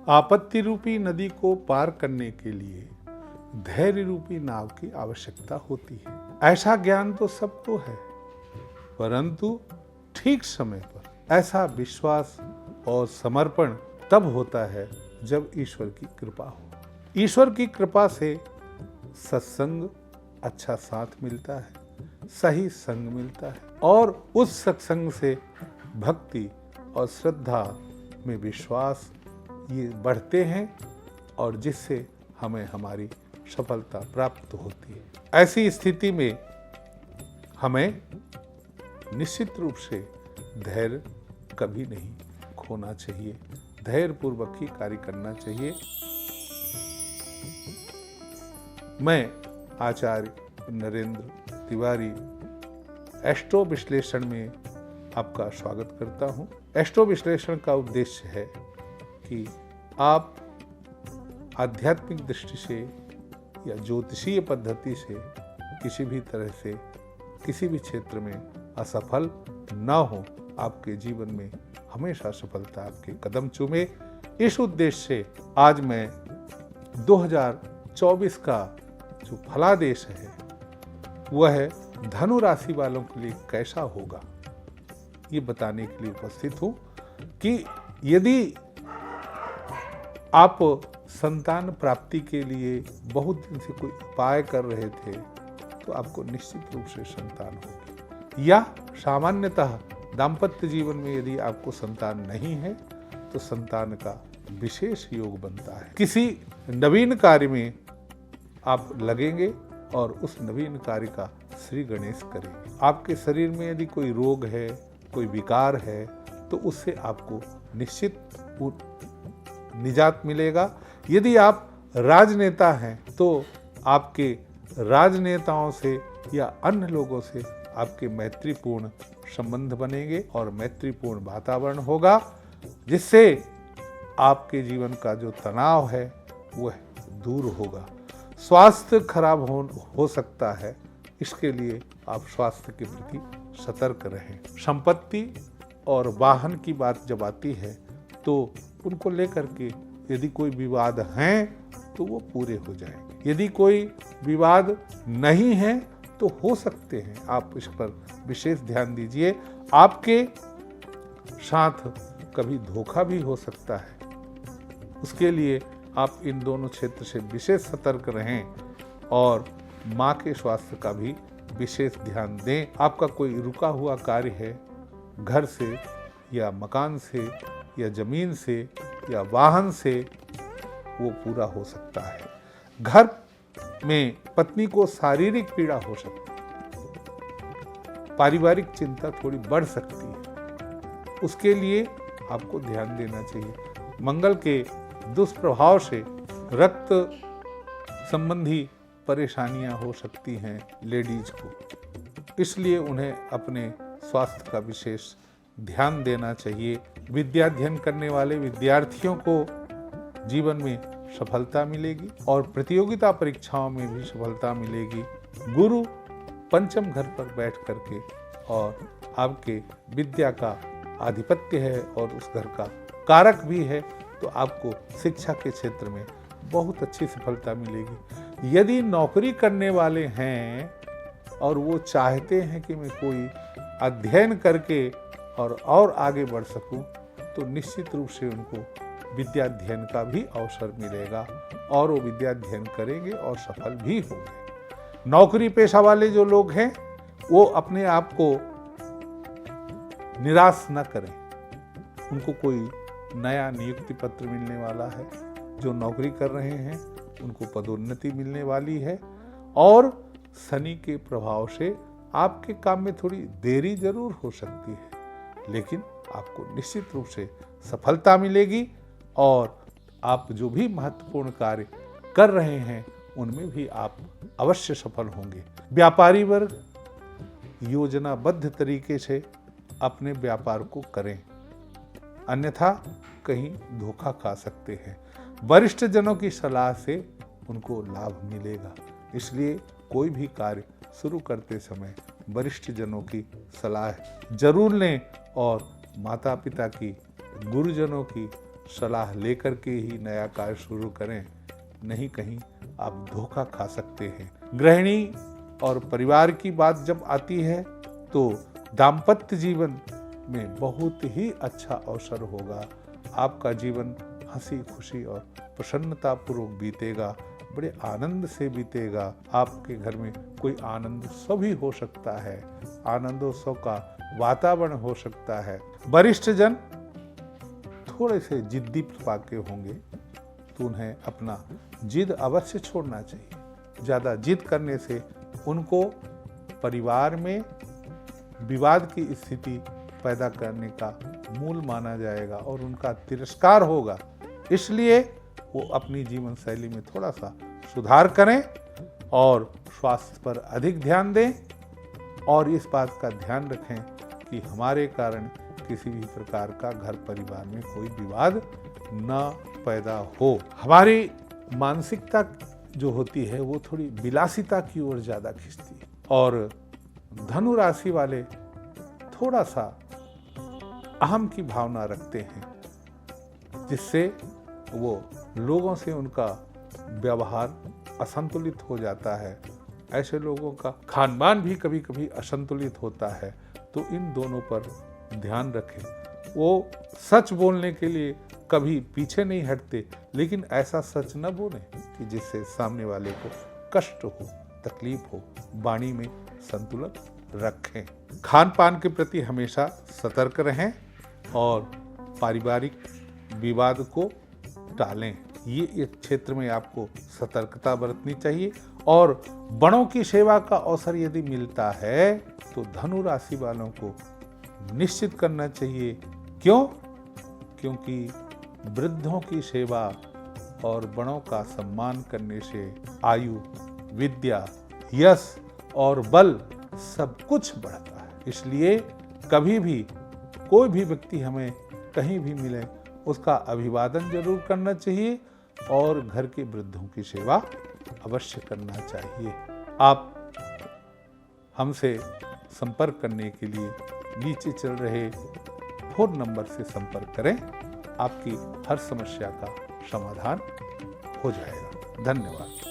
आपत्ति रूपी नदी को पार करने के लिए धैर्य रूपी नाव की आवश्यकता होती है। ऐसा ज्ञान तो सबको है, परंतु ठीक समय पर ऐसा विश्वास और समर्पण तब होता है जब ईश्वर की कृपा हो। ईश्वर की कृपा से सत्संग, अच्छा साथ मिलता है, सही संग मिलता है और उस सत्संग से भक्ति और श्रद्धा में विश्वास ये बढ़ते हैं और जिससे हमें हमारी सफलता प्राप्त होती है। ऐसी स्थिति में हमें निश्चित रूप से धैर्य कभी नहीं खोना चाहिए, धैर्यपूर्वक ही कार्य करना चाहिए। मैं आचार्य नरेंद्र तिवारी एस्ट्रो विश्लेषण में आपका स्वागत करता हूं। एस्ट्रो विश्लेषण का उद्देश्य है कि आप आध्यात्मिक दृष्टि से या ज्योतिषीय पद्धति से किसी भी तरह से किसी भी क्षेत्र में असफल न हो, आपके जीवन में हमेशा सफलता आपके कदम चूमे। इस उद्देश्य से आज मैं 2024 का जो फलादेश है वह धनु राशि वालों के लिए कैसा होगा ये बताने के लिए उपस्थित हूं कि यदि आप संतान प्राप्ति के लिए बहुत दिन से कोई उपाय कर रहे थे तो आपको निश्चित रूप से संतान होगी, या सामान्यतः दाम्पत्य जीवन में यदि आपको संतान नहीं है तो संतान का विशेष योग बनता है। किसी नवीन कार्य में आप लगेंगे और उस नवीन कार्य का श्री गणेश करेंगे। आपके शरीर में यदि कोई रोग है, कोई विकार है तो उससे आपको निश्चित निजात मिलेगा। यदि आप राजनेता हैं तो आपके राजनेताओं से या अन्य लोगों से आपके मैत्रीपूर्ण संबंध बनेंगे और मैत्रीपूर्ण वातावरण होगा, जिससे आपके जीवन का जो तनाव है वह दूर होगा। स्वास्थ्य खराब हो सकता है, इसके लिए आप स्वास्थ्य के प्रति सतर्क रहें। संपत्ति और वाहन की बात जब आती है तो उनको लेकर के यदि कोई विवाद हैं तो वो पूरे हो जाएंगे। यदि कोई विवाद नहीं है तो हो सकते हैं, आप इस पर विशेष ध्यान दीजिए। आपके साथ कभी धोखा भी हो सकता है, उसके लिए आप इन दोनों क्षेत्र से विशेष सतर्क रहें और माँ के स्वास्थ्य का भी विशेष ध्यान दें। आपका कोई रुका हुआ कार्य है, घर से या मकान से या जमीन से या वाहन से, वो पूरा हो सकता है। घर में पत्नी को शारीरिक पीड़ा हो सकती है, पारिवारिक चिंता थोड़ी बढ़ सकती है, उसके लिए आपको ध्यान देना चाहिए। मंगल के दुष्प्रभाव से रक्त संबंधी परेशानियां हो सकती हैं लेडीज को, इसलिए उन्हें अपने स्वास्थ्य का विशेष ध्यान देना चाहिए। विद्याध्ययन करने वाले विद्यार्थियों को जीवन में सफलता मिलेगी और प्रतियोगिता परीक्षाओं में भी सफलता मिलेगी। गुरु पंचम घर पर बैठ करके और आपके विद्या का आधिपत्य है और उस घर का कारक भी है, तो आपको शिक्षा के क्षेत्र में बहुत अच्छी सफलता मिलेगी। यदि नौकरी करने वाले हैं और वो चाहते हैं कि मैं कोई अध्ययन करके और आगे बढ़ सकूं, तो निश्चित रूप से उनको विद्याध्ययन का भी अवसर मिलेगा और वो विद्याध्ययन करेंगे और सफल भी होंगे। नौकरी पेशा वाले जो लोग हैं वो अपने आप को निराश न करें, उनको कोई नया नियुक्ति पत्र मिलने वाला है। जो नौकरी कर रहे हैं उनको पदोन्नति मिलने वाली है और शनि के प्रभाव से आपके काम में थोड़ी देरी जरूर हो सकती है, लेकिन आपको निश्चित रूप से सफलता मिलेगी और आप जो भी महत्वपूर्ण कार्य कर रहे हैं उनमें भी आप अवश्य सफल होंगे। व्यापारी वर्ग योजनाबद्ध तरीके से अपने व्यापार को करें, अन्यथा कहीं धोखा खा सकते हैं। वरिष्ठ जनों की सलाह से उनको लाभ मिलेगा, इसलिए कोई भी कार्य शुरू करते समय वरिष्ठ जनों की सलाह जरूर लें और माता पिता की, गुरुजनों की सलाह लेकर के ही नया कार्य शुरू करें, नहीं कहीं आप धोखा खा सकते हैं। गृहिणी और परिवार की बात जब आती है तो दाम्पत्य जीवन में बहुत ही अच्छा अवसर होगा। आपका जीवन हंसी खुशी और प्रसन्नता पूर्वक बीतेगा, बड़े आनंद से बीतेगा। आपके घर में कोई आनंदोत्सव भी हो सकता है, आनंदोत्सव का वातावरण हो सकता है। वरिष्ठ जन थोड़े से जिद्दी प्रकार के होंगे तो उन्हें अपना जिद अवश्य छोड़ना चाहिए। ज़्यादा जिद करने से उनको परिवार में विवाद की स्थिति पैदा करने का मूल माना जाएगा और उनका तिरस्कार होगा। इसलिए वो अपनी जीवन शैली में थोड़ा सा सुधार करें और स्वास्थ्य पर अधिक ध्यान दें और इस बात का ध्यान रखें कि हमारे कारण किसी भी प्रकार का घर परिवार में कोई विवाद न पैदा हो। हमारी मानसिकता जो होती है वो थोड़ी विलासिता की ओर ज़्यादा खींचती है और धनु राशि वाले थोड़ा सा अहम की भावना रखते हैं, जिससे वो लोगों से उनका व्यवहार असंतुलित हो जाता है। ऐसे लोगों का खानपान भी कभी कभी असंतुलित होता है। तो इन दोनों पर ध्यान रखें। वो सच बोलने के लिए कभी पीछे नहीं हटते, लेकिन ऐसा सच न बोलें कि जिससे सामने वाले को कष्ट हो, तकलीफ हो। वाणी में संतुलन रखें। खान पान के प्रति हमेशा सतर्क रहें और पारिवारिक विवाद को टालें। ये एक क्षेत्र में आपको सतर्कता बरतनी चाहिए। और बड़ों की सेवा का अवसर यदि मिलता है तो धनु राशि वालों को निश्चित करना चाहिए। क्यों? क्योंकि वृद्धों की सेवा और बड़ों का सम्मान करने से आयु, विद्या, यश और बल सब कुछ बढ़ता है। इसलिए कभी भी कोई भी व्यक्ति हमें कहीं भी मिले उसका अभिवादन जरूर करना चाहिए और घर के वृद्धों की सेवा अवश्य करना चाहिए। आप हमसे संपर्क करने के लिए नीचे चल रहे फोन नंबर से संपर्क करें। आपकी हर समस्या का समाधान हो जाएगा। धन्यवाद।